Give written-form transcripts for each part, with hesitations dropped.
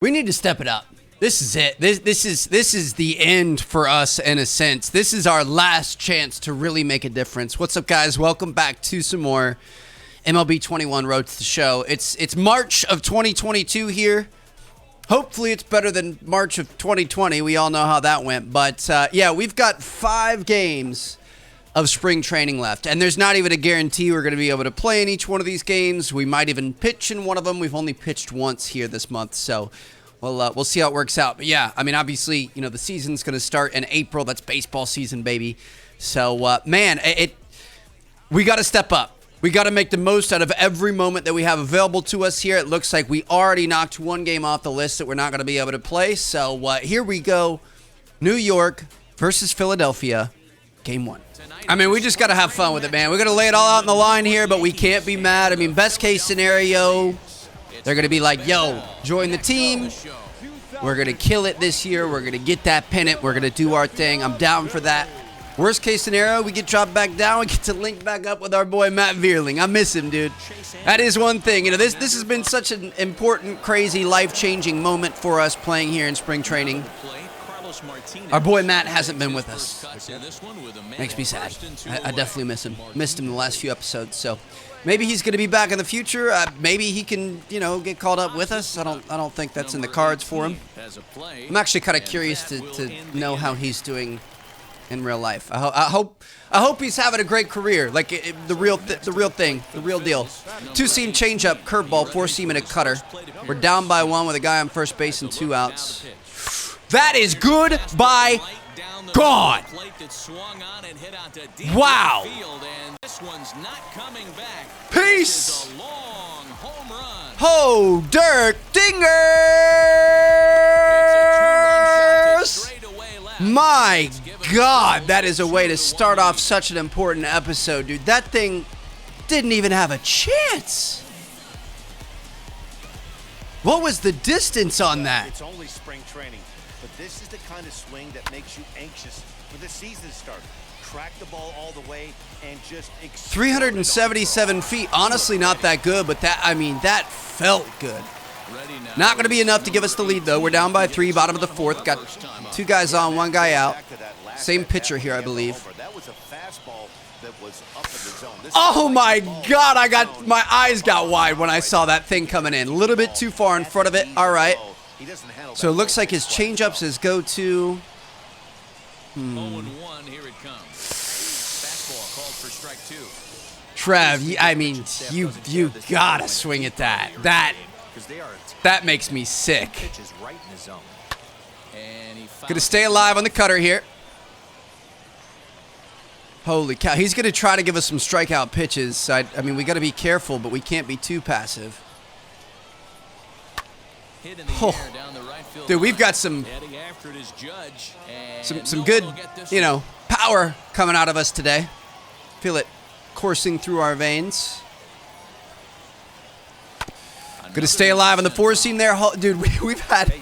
We need to step it up. This is it. This is the end for us in a sense. This is our last chance to really make a difference. What's up, guys? Welcome back to some more MLB 21 Road to the Show. It's March of 2022 here. Hopefully it's better than March of 2020. We all know how that went. But yeah, we've got 5 games of spring training left. And there's not even a guarantee we're going to be able to play in each one of these games. We might even pitch in one of them. We've only pitched once here this month. So we'll see how it works out. But yeah, I mean, obviously, you know, the season's going to start in April. That's baseball season, baby. So, man, we got to step up. We got to make the most out of every moment that we have available to us here. It looks like we already knocked one game off the list that we're not going to be able to play. So here we go. New York versus Philadelphia, game 1. I mean, we just got to have fun with it, man. We're going to lay it all out on the line here, but we can't be mad. I mean, best case scenario, they're going to be like, yo, join the team. We're going to kill it this year. We're going to get that pennant. We're going to do our thing. I'm down for that. Worst case scenario, we get dropped back down. We get to link back up with our boy Matt Vierling. I miss him, dude. That is one thing. You know, this has been such an important, crazy, life-changing moment for us playing here in spring training. Our boy Matt hasn't been with us. Makes me sad. I definitely miss him. Missed him the last few episodes. So maybe he's going to be back in the future. Maybe he can, you know, get called up with us. I don't think that's in the cards for him. I'm actually kind of curious to know how he's doing in real life. I hope he's having a great career. Like the real thing, the real deal. 2-seam changeup, curveball, 4-seam, and a cutter. We're down by 1 with a guy on first base and 2 outs. That is good by God. Wow. Peace. Ho, Dirk Dingers. My God, that is a way to start off such an important episode, dude. That thing didn't even have a chance. What was the distance on that? It's only spring training, but this is the kind of swing that makes you anxious for the season to start. Track the ball all the way and just 377 feet. Honestly, not that good, but that felt good. Not going to be enough to give us the lead, though. We're down by 3, bottom of the 4th. Got 2 guys on, 1 guy out. Same pitcher here, I believe. Oh my God, my eyes got wide when I saw that thing coming in. A little bit too far in front of it. All right. So it looks like his changeups is go to. Trev, I mean, you gotta swing at that. That makes me sick. Gonna stay alive on the cutter here. Holy cow. He's going to try to give us some strikeout pitches. I mean, we got to be careful, but we can't be too passive. Oh. Dude, we've got some good, you know, power coming out of us today. Feel it coursing through our veins. Going to stay alive on the 4-seam there. Dude, we've had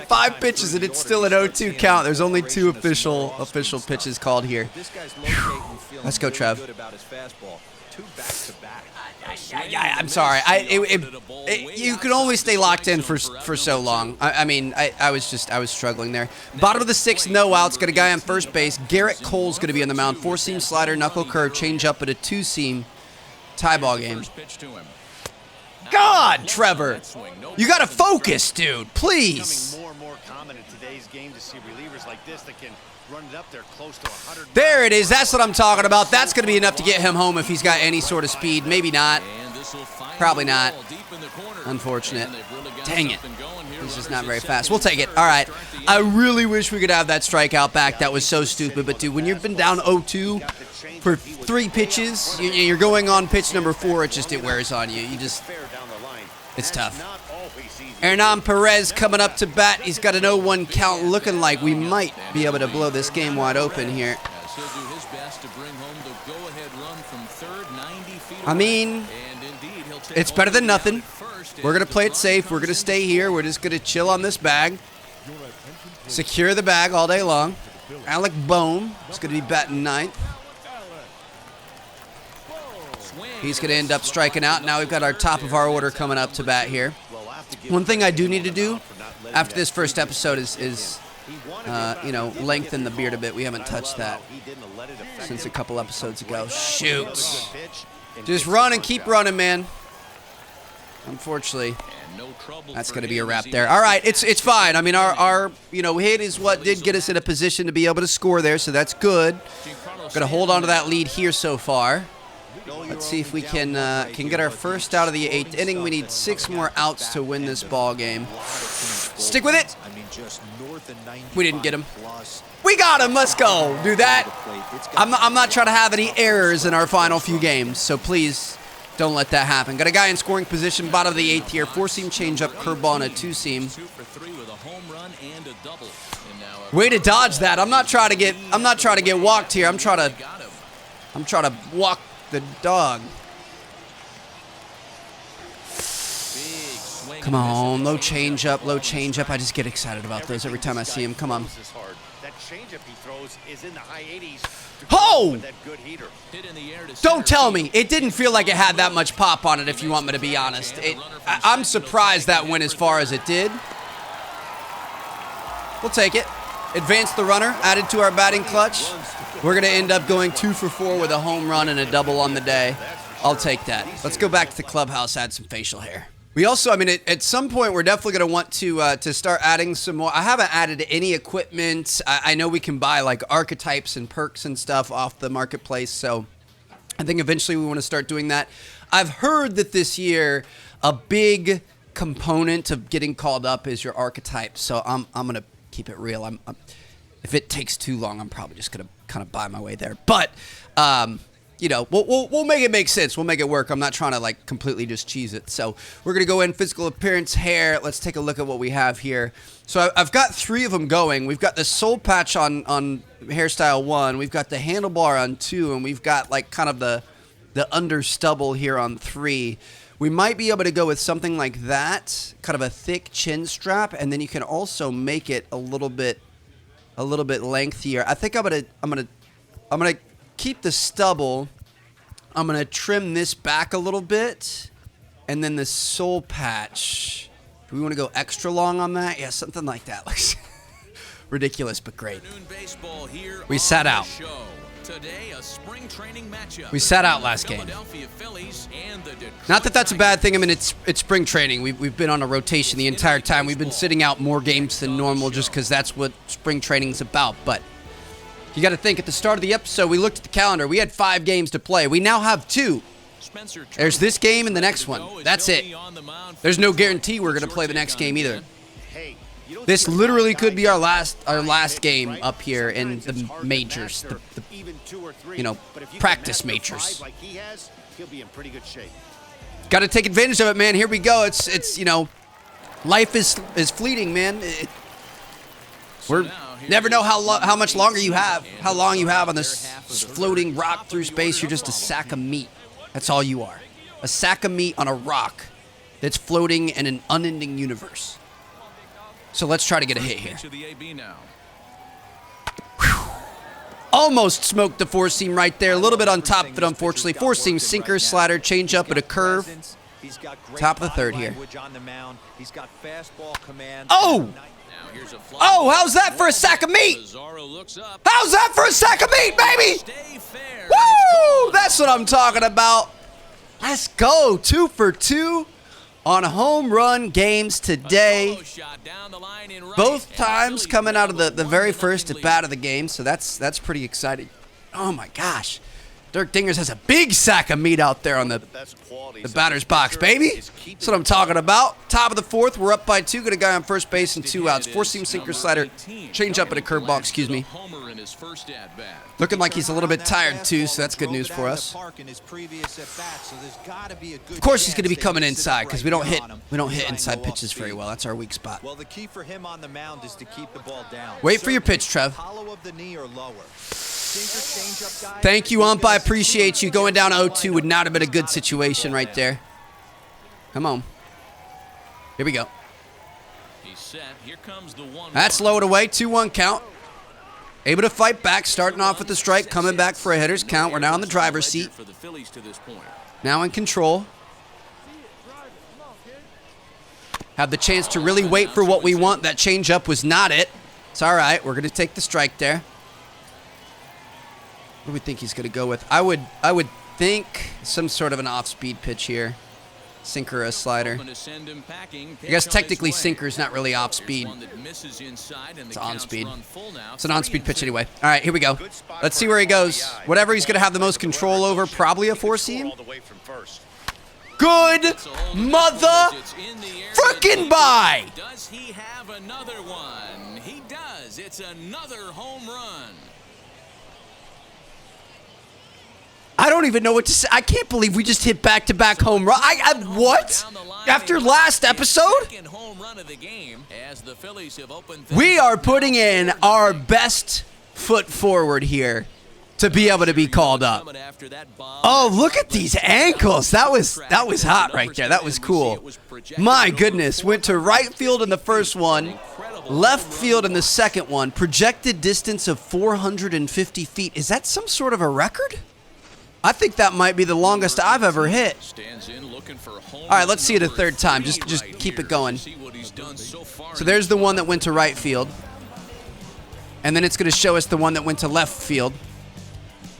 5 pitches and it's still an 0-2 count. There's only 2 official pitches called here. Let's go, Trev. I'm sorry. You can only stay locked in for so long. I mean, I was struggling there. Bottom of the 6th, no outs. Got a guy on first base. Garrett Cole's going to be on the mound. 4-seam slider, knuckle curve, change up at a 2-seam tie ball game. God, Trevor, you got to focus, dude, please. There it is. That's what I'm talking about. That's going to be enough to get him home if he's got any sort of speed. Maybe not. Probably not. Unfortunate. Dang it. He's just not very fast. We'll take it. All right. I really wish we could have that strikeout back. That was so stupid. But, dude, when you've been down 0-2 for 3 pitches, you're going on pitch number 4, it wears on you. It's tough. Hernan Perez coming up to bat. He's got an 0-1 count, looking like we might be able to blow this game wide open here. I mean, it's better than nothing. We're going to play it safe. We're going to stay here. We're just going to chill on this bag. Secure the bag all day long. Alec Bohm is going to be batting 9th. He's going to end up striking out. Now we've got our top of our order coming up to bat here. One thing I do need to do After this first episode is you know, lengthen the beard a bit. We haven't touched that since a couple episodes ago. Shoot. Just run and keep running, man. Unfortunately, that's going to be a wrap there. All right, it's fine. I mean, our you know, hit is what did get us in a position to be able to score there, so that's good. Going to hold on to that lead here so far. Let's see if we can get our first out of the 8th inning. We need 6 more outs to win this ball game. Stick with it. We didn't get him. We got him. Let's go. Do that. I'm not trying to have any errors in our final few games, so please don't let that happen. Got a guy in scoring position, bottom of the 8th here. 4-seam changeup, curveball, and a 2-seam. Way to dodge that. I'm not trying to get walked here. I'm trying to walk the dog. Come on, low changeup, low changeup. I just get excited about those every time I see him. Come on. Oh! Don't tell me. It didn't feel like it had that much pop on it, if you want me to be honest. I'm surprised that went as far as it did. We'll take it. Advance the runner, added to our batting clutch. We're going to end up going 2 for 4 with a home run and a double on the day. I'll take that. Let's go back to the clubhouse, add some facial hair. We also, I mean, at some point, we're definitely going to want to start adding some more. I haven't added any equipment. I know we can buy, like, archetypes and perks and stuff off the marketplace, so I think eventually we want to start doing that. I've heard that this year, a big component of getting called up is your archetype, so I'm going to keep it real. If it takes too long, I'm probably just going to kind of buy my way there. But, you know, we'll make it make sense. We'll make it work. I'm not trying to, like, completely just cheese it. So we're going to go in physical appearance, hair. Let's take a look at what we have here. So I've got 3 of them going. We've got the soul patch on hairstyle 1. We've got the handlebar on 2. And we've got, like, kind of the under stubble here on 3. We might be able to go with something like that, kind of a thick chin strap. And then you can also make it a little bit lengthier. I think I'm gonna keep the stubble. I'm gonna trim this back a little bit, and then the soul patch. Do we want to go extra long on that? Yeah, something like that. Looks ridiculous, but great. We sat out. We sat out last game. Not that that's a bad thing. I mean, it's spring training. We've been on a rotation the entire time. We've been sitting out more games than normal just because that's what spring training is about. But you got to think, at the start of the episode, we looked at the calendar. We had 5 games to play. We now have 2. There's this game and the next one. That's it. There's no guarantee we're going to play the next game either. This literally could be our last game up here in the majors, the practice majors. Got to take advantage of it, man. Here we go. It's you know, life is fleeting, man. We're never know how much longer you have, how long you have on this floating rock through space. You're just a sack of meat. That's all you are. A sack of meat on a rock that's floating in an unending universe. So let's try to get a hit here. Almost smoked the 4-seam right there. A little bit on top of it, unfortunately. 4-seam sinker, slider, change up, and a curve. Top of the 3rd here. Oh! Oh, how's that for a sack of meat? How's that for a sack of meat, baby? Woo! That's what I'm talking about. Let's go. 2 for 2. On home run games today. Both times coming out of the very first at bat of the game, so that's pretty exciting. Oh my gosh. Dirk Dingers has a big sack of meat out there on the batter's box, baby. That's what I'm talking about. Top of the 4th, we're up by 2. Got a guy on first base and 2 outs. 4-seam sinker, slider, change up, and a curveball, excuse me. Looking like he's a little bit tired too, so that's good news for us. Of course he's going to be coming inside because we don't hit inside pitches very well. That's our weak spot. Well, the key for him on the mound is to keep the ball down. Wait for your pitch, Trev. Hollow of the knee or lower. Thank you, ump. I appreciate you. Going down 0-2 would not have been a good situation right there. Come on. Here we go. That's lowered away. 2-1 count. Able to fight back. Starting off with the strike. Coming back for a hitter's count. We're now in the driver's seat. Now in control. Have the chance to really wait for what we want. That changeup was not it. It's all right. We're going to take the strike there. What do we think he's going to go with? I would think some sort of an off-speed pitch here. Sinker or a slider. I guess technically sinker is not really off-speed. It's on-speed. It's an on-speed pitch anyway. All right, here we go. Let's see where he goes. Whatever he's going to have the most control over, probably a four-seam. Good mother frickin' bye. Does he have another one? He does. It's another home run. I don't even know what to say. I can't believe we just hit back-to-back home run. What? After last episode? We are putting in our best foot forward here to be able to be called up. Oh, look at these ankles. That was hot right there. That was cool. My goodness. Went to right field in the first one, left field in the second one. Projected distance of 450 feet. Is that some sort of a record? I think that might be the longest I've ever hit. All right, let's see it a third time. Just keep it going. So there's the one that went to right field. And then it's going to show us the one that went to left field.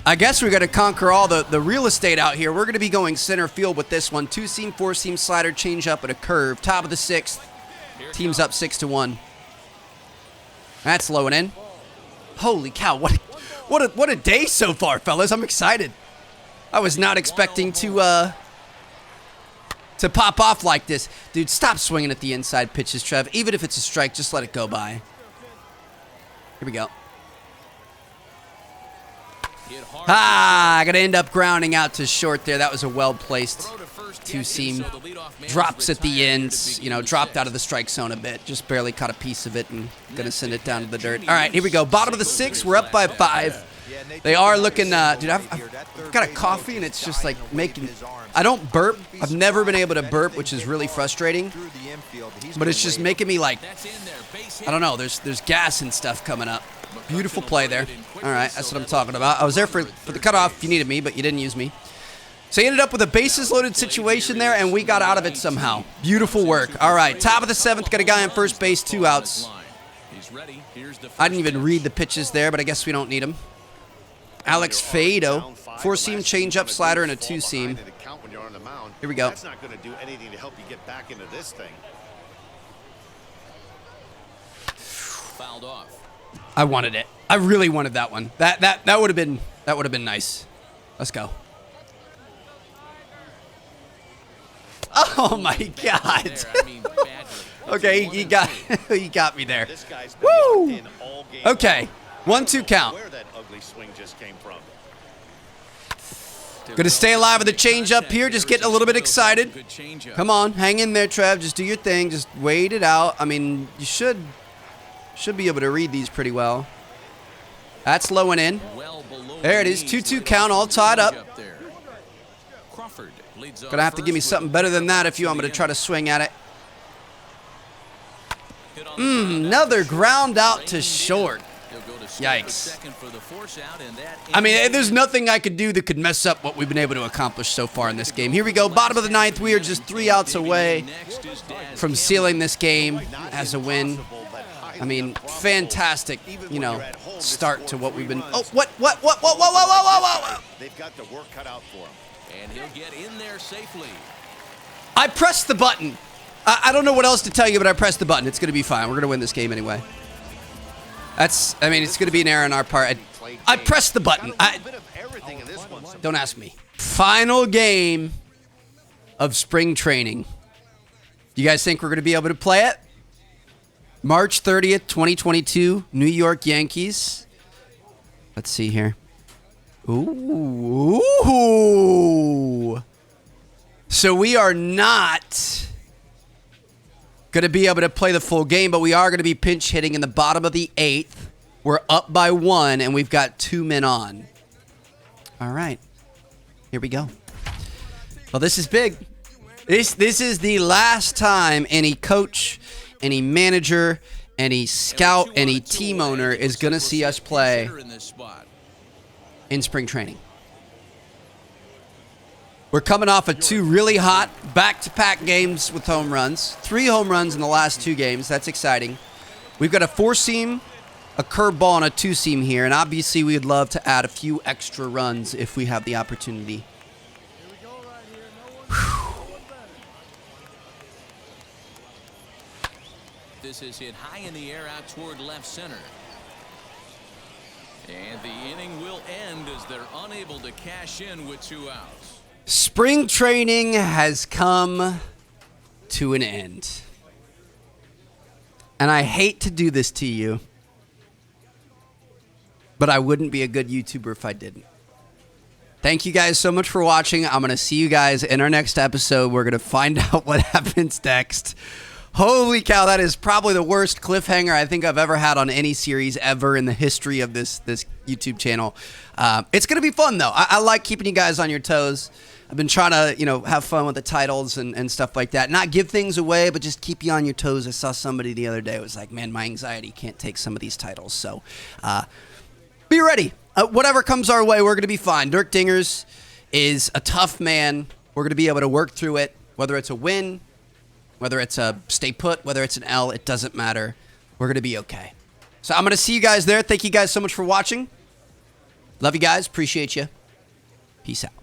I guess we're going to conquer all the real estate out here. We're going to be going center field with this one. Two-seam, four-seam slider, change up, and a curve. Top of the sixth. Team's up 6-1. That's low and in. Holy cow, what a day so far, fellas. I'm excited. I was not expecting to pop off like this. Dude, stop swinging at the inside pitches, Trev. Even if it's a strike, just let it go by. Here we go. I gotta end up grounding out to short there. That was a well-placed two-seam. Drops at the ends, dropped out of the strike zone a bit. Just barely caught a piece of it and gonna send it down to the dirt. All right, here we go. Bottom of the sixth. We're up by 5. They are looking, dude, I've got a coffee and it's just like making, I don't burp. I've never been able to burp, which is really frustrating. But it's just making me like, I don't know, there's gas and stuff coming up. Beautiful play there. All right, that's what I'm talking about. I was there for the cutoff if you needed me, but you didn't use me. So you ended up with a bases loaded situation there, and we got out of it somehow. Beautiful work. All right, top of the 7th, got a guy on first base, 2 outs. I didn't even read the pitches there, but I guess we don't need them. Alex Fado, 4-seam changeup slider and a 2-seam. Here we go. That's not going to do anything to help you get back into this thing. Fouled off. I wanted it. I really wanted that one. That would have been nice. Let's go. Oh my God. Okay, he got me there. Woo! Okay, 1-2 count. Where that ugly swing just came from. Gonna stay alive with the change up here. Just getting a little bit excited. Come on, hang in there, Trev. Just do your thing. Just wait it out. I mean, you should be able to read these pretty well. That's low and in. There it is. 2-2 count, all tied up. Gonna have to give me something better than that if you want me to try to swing at it. Another ground out to short. Yikes. I mean, there's nothing I could do that could mess up what we've been able to accomplish so far in this game. Here we go, bottom of the 9th. We are just 3 outs away from sealing this game as a win. I mean, fantastic, start to what we've been. Oh, what? Whoa. They've got the work cut out for him. And he'll get in there safely. I pressed the button. I don't know what else to tell you, but I pressed the button. It's going to be fine. We're going to win this game anyway. It's going to be an error on our part. I pressed the button. Don't ask me. Final game of spring training. You guys think we're going to be able to play it? March 30th, 2022, New York Yankees. Let's see here. Ooh. So we are not going to be able to play the full game, but we are going to be pinch hitting in the bottom of the 8th. We're up by 1, and we've got 2 men on. All right. Here we go. Well, this is big. This is the last time any coach, any manager, any scout, any team owner is going to see us play in spring training. We're coming off of 2 really hot back-to-back games with home runs. 3 home runs in the last 2 games. That's exciting. We've got a 4-seam, a curveball, and a 2-seam here. And obviously, we'd love to add a few extra runs if we have the opportunity. This is hit high in the air out toward left center. And the inning will end as they're unable to cash in with 2 outs. Spring training has come to an end. And I hate to do this to you, but I wouldn't be a good YouTuber if I didn't. Thank you guys so much for watching. I'm going to see you guys in our next episode. We're going to find out what happens next. Holy cow, that is probably the worst cliffhanger I think I've ever had on any series ever in the history of this YouTube channel. It's going to be fun, though. I like keeping you guys on your toes. I've been trying to, have fun with the titles and stuff like that. Not give things away, but just keep you on your toes. I saw somebody the other day was like, man, my anxiety can't take some of these titles. So be ready. Whatever comes our way, we're going to be fine. Dirk Dingers is a tough man. We're going to be able to work through it, whether it's a win, whether it's a stay put, whether it's an L, it doesn't matter. We're going to be okay. So I'm going to see you guys there. Thank you guys so much for watching. Love you guys. Appreciate you. Peace out.